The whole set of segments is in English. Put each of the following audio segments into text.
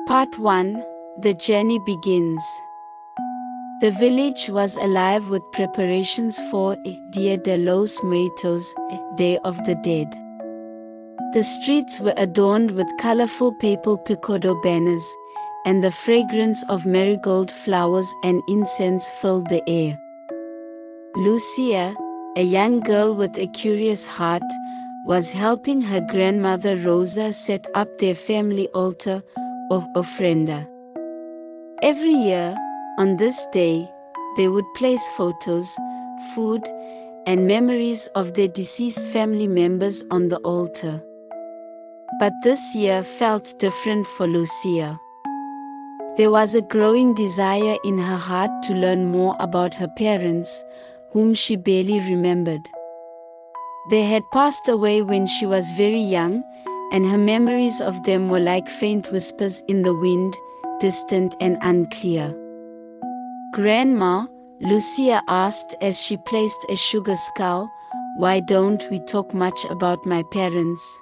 Part 1. The journey begins. The village was alive with preparations for Dia de los Muertos, Day of the Dead. The streets were adorned with colorful papel picado banners, and the fragrance of marigold flowers and incense filled the air. Lucia, a young girl with a curious heart, was helping her grandmother Rosa set up their family altar, or ofrenda. Every year, on this day, they would place photos, food, and memories of their deceased family members on the altar. But this year felt different for Lucia. There was a growing desire in her heart to learn more about her parents, whom she barely remembered. They had passed away when she was very young, and her memories of them were like faint whispers in the wind, distant and unclear. "Grandma," Lucia asked as she placed a sugar skull, "why don't we talk much about my parents?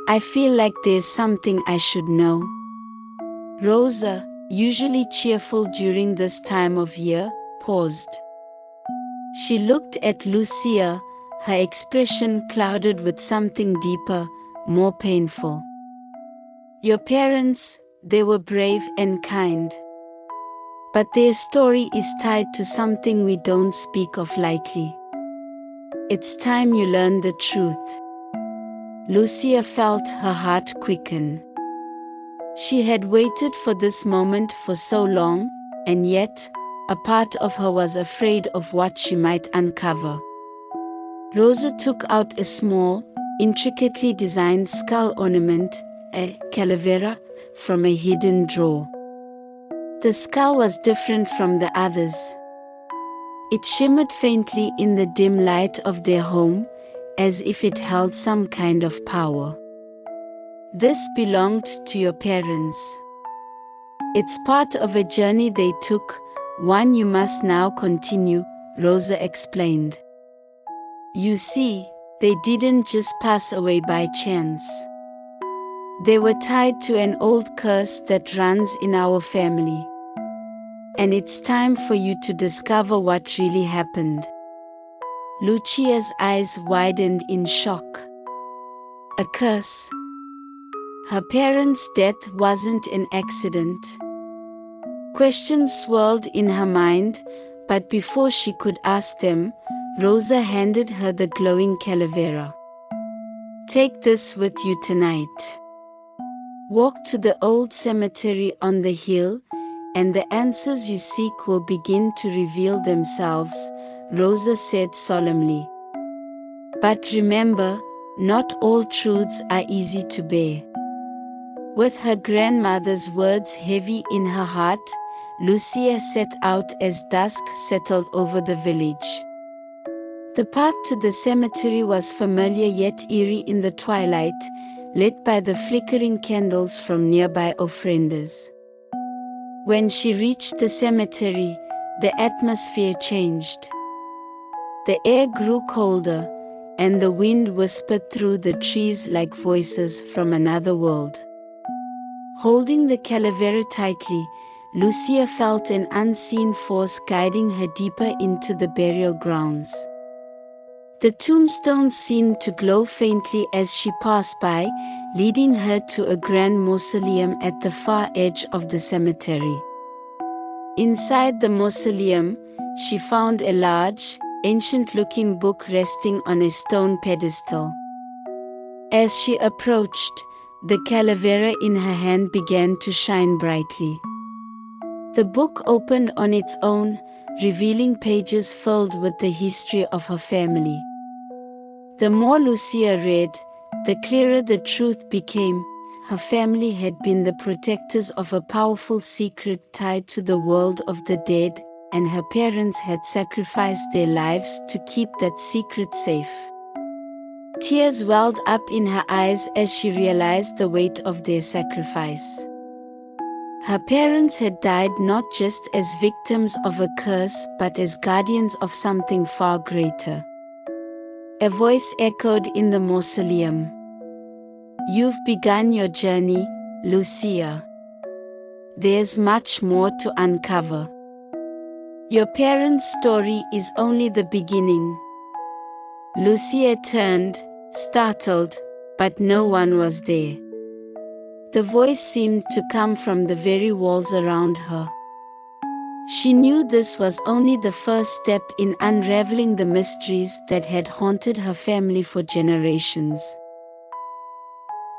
I feel like there's something I should know." Rosa, usually cheerful during this time of year, paused. She looked at Lucia, her expression clouded with something deeper, more painful. "Your parents, they were brave and kind. But their story is tied to something we don't speak of lightly. It's time you learn the truth." Lucia felt her heart quicken. She had waited for this moment for so long, and yet, a part of her was afraid of what she might uncover. Rosa took out a small, intricately designed skull ornament, a calavera, from a hidden drawer. The skull was different from the others. It shimmered faintly in the dim light of their home, as if it held some kind of power. "This belonged to your parents. It's part of a journey they took, one you must now continue," Rosa explained. "You see, they didn't just pass away by chance. They were tied to an old curse that runs in our family. And it's time for you to discover what really happened." Lucia's eyes widened in shock. A curse? Her parents' death wasn't an accident. Questions swirled in her mind, but before she could ask them, Rosa handed her the glowing calavera. "Take this with you tonight. Walk to the old cemetery on the hill, and the answers you seek will begin to reveal themselves," Rosa said solemnly. "But remember, not all truths are easy to bear." With her grandmother's words heavy in her heart, Lucia set out as dusk settled over the village. The path to the cemetery was familiar yet eerie in the twilight, lit by the flickering candles from nearby ofrendas. When she reached the cemetery, the atmosphere changed. The air grew colder, and the wind whispered through the trees like voices from another world. Holding the calavera tightly, Lucia felt an unseen force guiding her deeper into the burial grounds. The tombstones seemed to glow faintly as she passed by, leading her to a grand mausoleum at the far edge of the cemetery. Inside the mausoleum, she found a large, ancient-looking book resting on a stone pedestal. As she approached, the calavera in her hand began to shine brightly. The book opened on its own, revealing pages filled with the history of her family. The more Lucia read, the clearer the truth became. Her family had been the protectors of a powerful secret tied to the world of the dead, and her parents had sacrificed their lives to keep that secret safe. Tears welled up in her eyes as she realized the weight of their sacrifice. Her parents had died not just as victims of a curse, but as guardians of something far greater. A voice echoed in the mausoleum. "You've begun your journey, Lucia. there's much more to uncover. Your parents' story is only the beginning. Lucia turned, startled, but no one was there. The voice seemed to come from the very walls around her. She knew this was only the first step in unraveling the mysteries that had haunted her family for generations.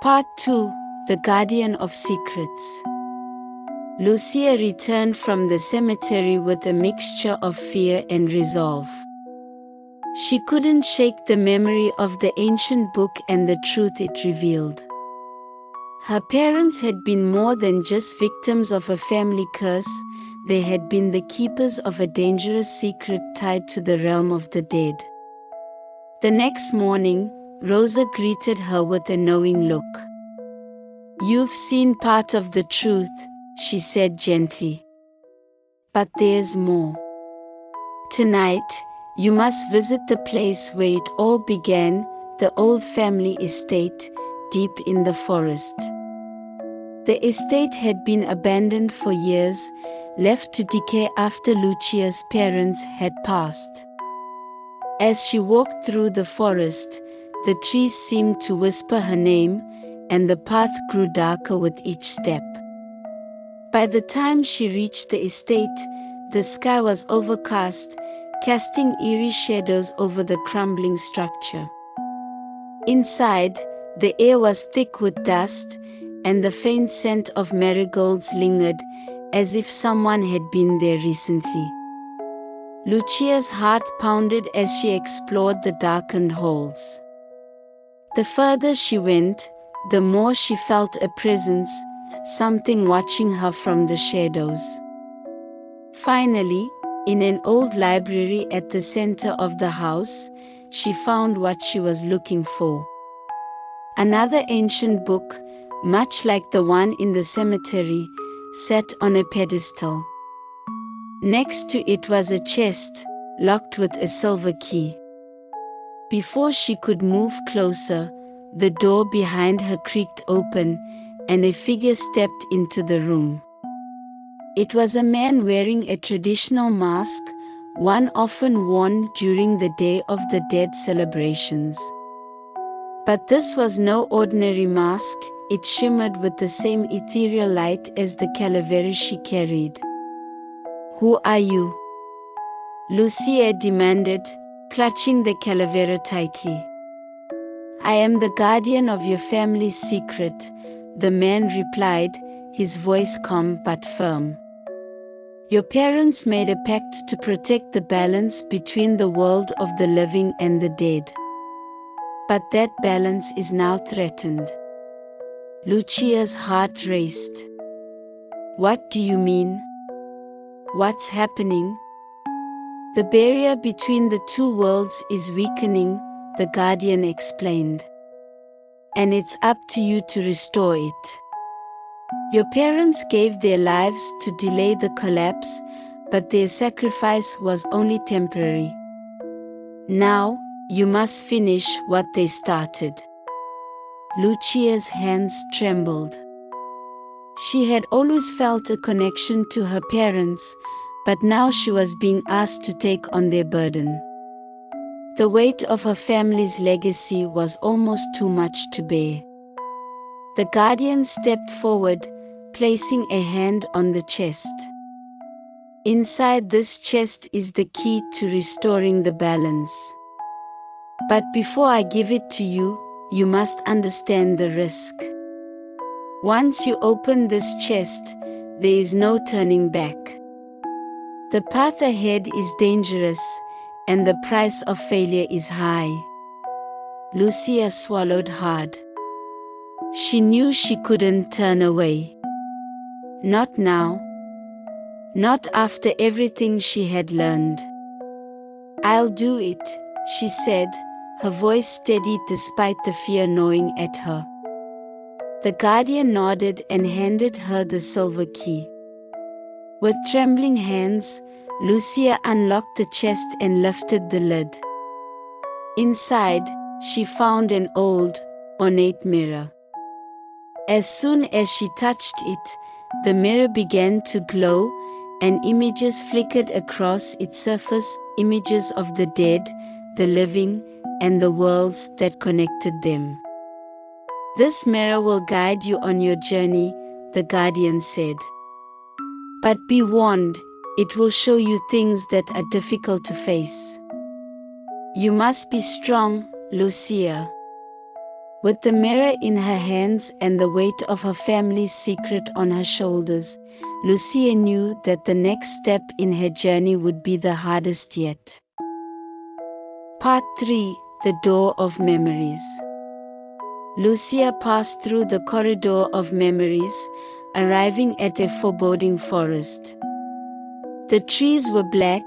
Part 2: The Guardian of Secrets. Lucia returned from the cemetery with a mixture of fear and resolve. She couldn't shake the memory of the ancient book and the truth it revealed. Her parents had been more than just victims of a family curse, they had been the keepers of a dangerous secret tied to the realm of the dead. The next morning, Rosa greeted her with a knowing look. "You've seen part of the truth," she said gently. "But there's more. Tonight, you must visit the place where it all began, the old family estate, deep in the forest." The estate had been abandoned for years, left to decay after Lucia's parents had passed. As she walked through the forest, the trees seemed to whisper her name, and the path grew darker with each step. By the time she reached the estate, the sky was overcast, casting eerie shadows over the crumbling structure. Inside, the air was thick with dust, and the faint scent of marigolds lingered, as if someone had been there recently. Lucia's heart pounded as she explored the darkened halls. The further she went, the more she felt a presence, something watching her from the shadows. Finally, in an old library at the center of the house, she found what she was looking for. Another ancient book, much like the one in the cemetery, sat on a pedestal. Next to it was a chest, locked with a silver key. Before she could move closer, the door behind her creaked open, and a figure stepped into the room. It was a man wearing a traditional mask, one often worn during the Day of the Dead celebrations. But this was no ordinary mask, it shimmered with the same ethereal light as the calavera she carried. "Who are you?" Lucia demanded, clutching the calavera tightly. "I am the guardian of your family's secret," the man replied, his voice calm but firm. "Your parents made a pact to protect the balance between the world of the living and the dead. But that balance is now threatened." Lucia's heart raced. "What do you mean? What's happening?" "The barrier between the two worlds is weakening," the guardian explained. "And it's up to you to restore it. Your parents gave their lives to delay the collapse, but their sacrifice was only temporary. Now, you must finish what they started." Lucia's hands trembled. She had always felt a connection to her parents, but now she was being asked to take on their burden. The weight of her family's legacy was almost too much to bear. The guardian stepped forward, placing a hand on the chest. "Inside this chest is the key to restoring the balance. But before I give it to you, you must understand the risk. Once you open this chest, there is no turning back. The path ahead is dangerous, and the price of failure is high." Lucia swallowed hard. She knew she couldn't turn away. Not now. Not after everything she had learned. "I'll do it," she said, her voice steady despite the fear gnawing at her. The guardian nodded and handed her the silver key. With trembling hands, Lucia unlocked the chest and lifted the lid. Inside, she found an old, ornate mirror. As soon as she touched it, the mirror began to glow, and images flickered across its surface, images of the dead, the living, and the worlds that connected them. "This mirror will guide you on your journey," the guardian said. "But be warned, it will show you things that are difficult to face. You must be strong, Lucia." With the mirror in her hands and the weight of her family's secret on her shoulders, Lucia knew that the next step in her journey would be the hardest yet. Part 3: The Door of Memories. Lucia passed through the corridor of memories, arriving at a foreboding forest. The trees were black,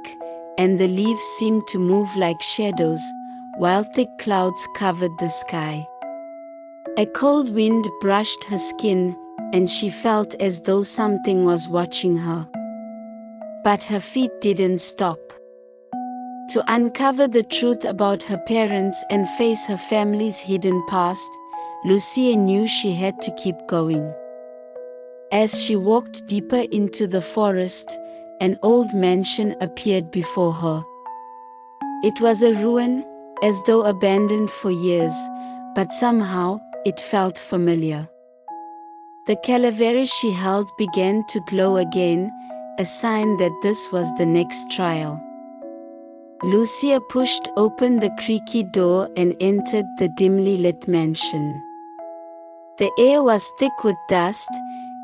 and the leaves seemed to move like shadows, while thick clouds covered the sky. A cold wind brushed her skin, and she felt as though something was watching her. But her feet didn't stop. To uncover the truth about her parents and face her family's hidden past, Lucia knew she had to keep going. As she walked deeper into the forest, an old mansion appeared before her. It was a ruin, as though abandoned for years, but somehow, it felt familiar. The calavera she held began to glow again, a sign that this was the next trial. Lucia pushed open the creaky door and entered the dimly lit mansion. The air was thick with dust,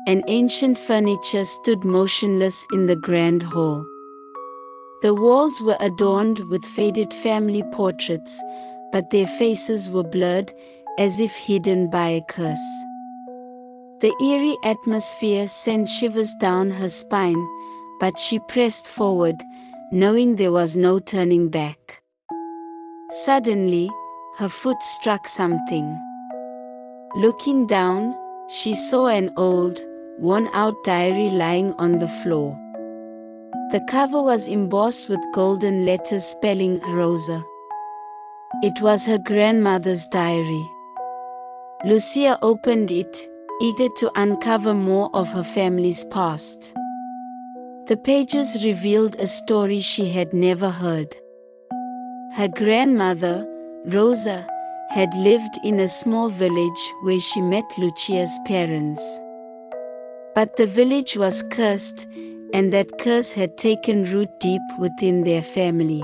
and ancient furniture stood motionless in the grand hall. The walls were adorned with faded family portraits, but their faces were blurred, as if hidden by a curse. The eerie atmosphere sent shivers down her spine, but she pressed forward, knowing there was no turning back. Suddenly, her foot struck something. Looking down, she saw an old, worn-out diary lying on the floor. The cover was embossed with golden letters spelling Rosa. It was her grandmother's diary. Lucia opened it, eager to uncover more of her family's past. The pages revealed a story she had never heard. Her grandmother, Rosa, had lived in a small village where she met Lucia's parents. But the village was cursed, and that curse had taken root deep within their family.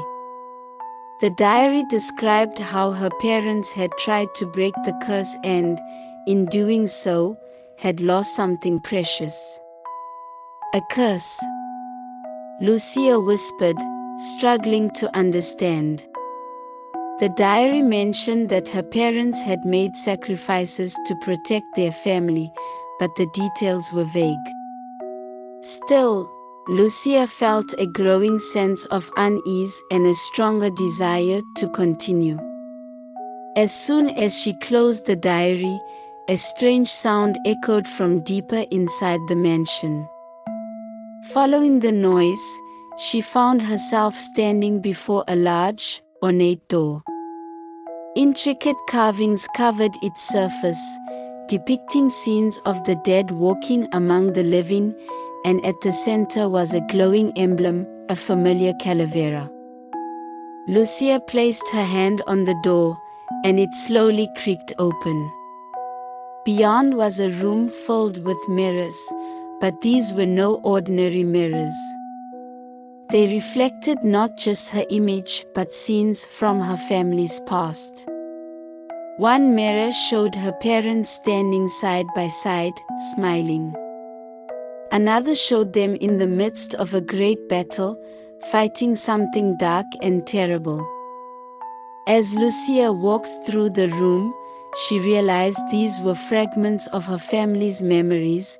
The diary described how her parents had tried to break the curse and, in doing so, had lost something precious. "A curse?" Lucia whispered, struggling to understand. The diary mentioned that her parents had made sacrifices to protect their family, but the details were vague. Still, Lucia felt a growing sense of unease and a stronger desire to continue. As soon as she closed the diary, a strange sound echoed from deeper inside the mansion. Following the noise, she found herself standing before a large, ornate door. Intricate carvings covered its surface, depicting scenes of the dead walking among the living, and at the center was a glowing emblem, a familiar calavera. Lucia placed her hand on the door, and it slowly creaked open. Beyond was a room filled with mirrors, but these were no ordinary mirrors. They reflected not just her image but scenes from her family's past. One mirror showed her parents standing side by side, smiling. Another showed them in the midst of a great battle, fighting something dark and terrible. As Lucia walked through the room, she realized these were fragments of her family's memories,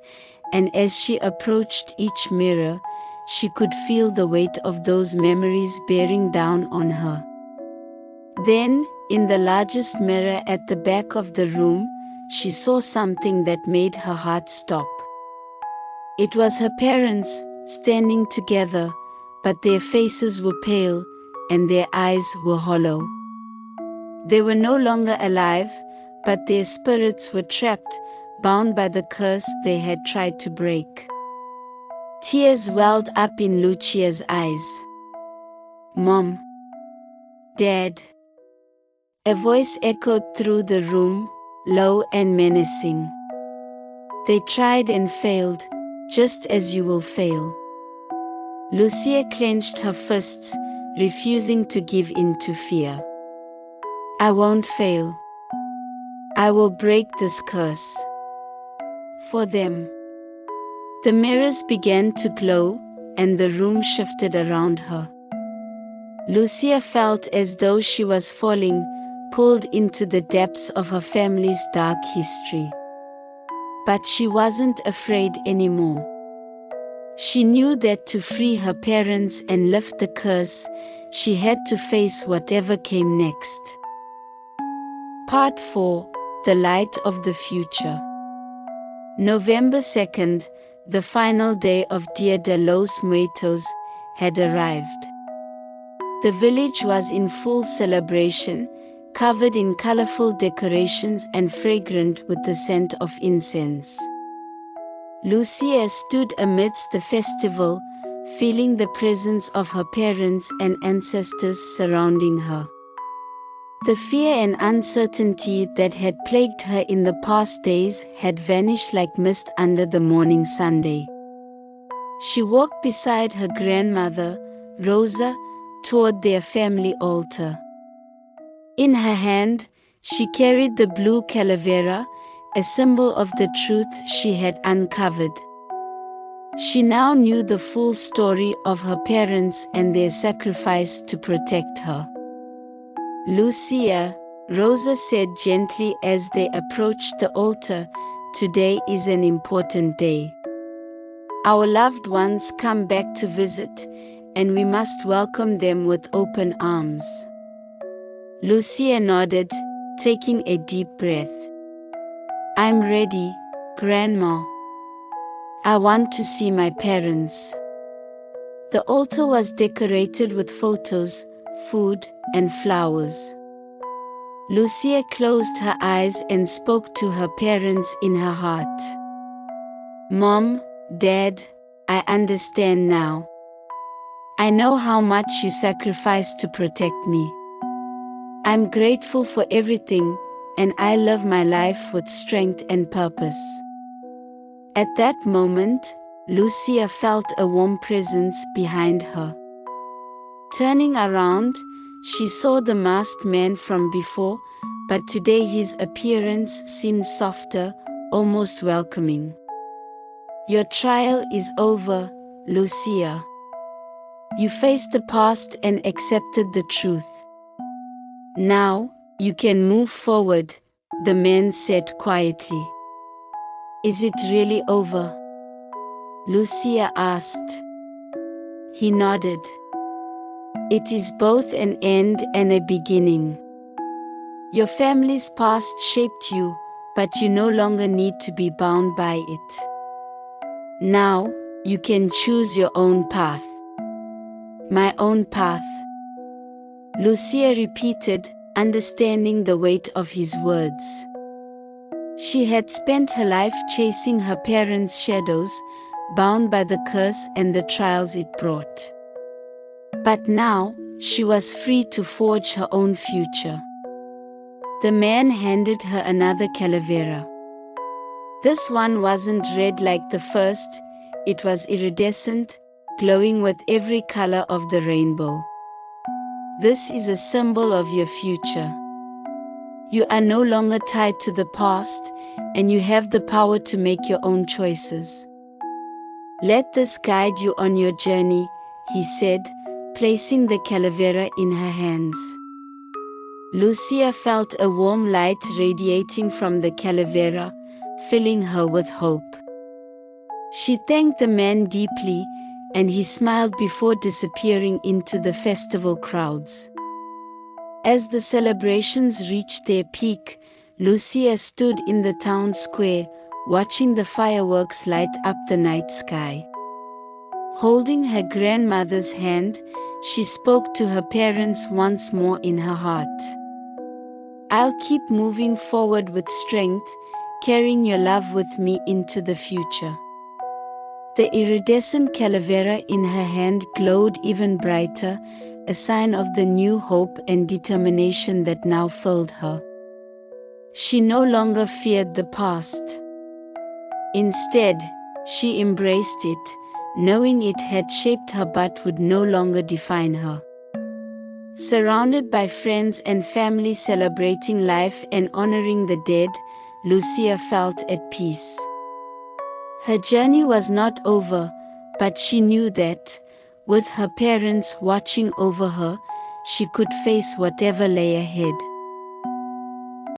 and as she approached each mirror, she could feel the weight of those memories bearing down on her. Then, in the largest mirror at the back of the room, she saw something that made her heart stop. It was her parents, standing together, but their faces were pale, and their eyes were hollow. They were no longer alive, but their spirits were trapped, bound by the curse they had tried to break. Tears welled up in Lucia's eyes. "Mom, Dad." A voice echoed through the room, low and menacing. "They tried and failed, just as you will fail." Lucia clenched her fists, refusing to give in to fear. "I won't fail. I will break this curse. For them." The mirrors began to glow, and the room shifted around her. Lucia felt as though she was falling, pulled into the depths of her family's dark history. But she wasn't afraid anymore. She knew that to free her parents and lift the curse, she had to face whatever came next. Part 4: The Light of the Future. November 2nd, the final day of Dia de los Muertos, had arrived. The village was in full celebration, covered in colorful decorations and fragrant with the scent of incense. Lucia stood amidst the festival, feeling the presence of her parents and ancestors surrounding her. The fear and uncertainty that had plagued her in the past days had vanished like mist under the morning sunday. She walked beside her grandmother, Rosa, toward their family altar. In her hand, she carried the blue calavera, a symbol of the truth she had uncovered. She now knew the full story of her parents and their sacrifice to protect her. "Lucia," Rosa said gently as they approached the altar, "today is an important day. Our loved ones come back to visit, and we must welcome them with open arms." Lucia nodded, taking a deep breath. "I'm ready, Grandma. I want to see my parents." The altar was decorated with photos, food, and flowers. Lucia closed her eyes and spoke to her parents in her heart. "Mom, Dad, I understand now. I know how much you sacrificed to protect me. I'm grateful for everything, and I live my life with strength and purpose." At that moment, Lucia felt a warm presence behind her. Turning around, she saw the masked man from before, but today his appearance seemed softer, almost welcoming. "Your trial is over, Lucia. You faced the past and accepted the truth. Now, you can move forward," the man said quietly. "Is it really over?" Lucia asked. He nodded. "It is both an end and a beginning. Your family's past shaped you, but you no longer need to be bound by it. Now, you can choose your own path." "My own path," Lucia repeated, understanding the weight of his words. She had spent her life chasing her parents' shadows, bound by the curse and the trials it brought. But now, she was free to forge her own future. The man handed her another calavera. This one wasn't red like the first, it was iridescent, glowing with every color of the rainbow. "This is a symbol of your future. You are no longer tied to the past, and you have the power to make your own choices. Let this guide you on your journey," he said, placing the calavera in her hands. Lucia felt a warm light radiating from the calavera, filling her with hope. She thanked the man deeply, and he smiled before disappearing into the festival crowds. As the celebrations reached their peak, Lucia stood in the town square, watching the fireworks light up the night sky. Holding her grandmother's hand, she spoke to her parents once more in her heart. "I'll keep moving forward with strength, carrying your love with me into the future." The iridescent calavera in her hand glowed even brighter, a sign of the new hope and determination that now filled her. She no longer feared the past. Instead, she embraced it, knowing it had shaped her but would no longer define her. Surrounded by friends and family celebrating life and honoring the dead, Lucia felt at peace. Her journey was not over, but she knew that, with her parents watching over her, she could face whatever lay ahead.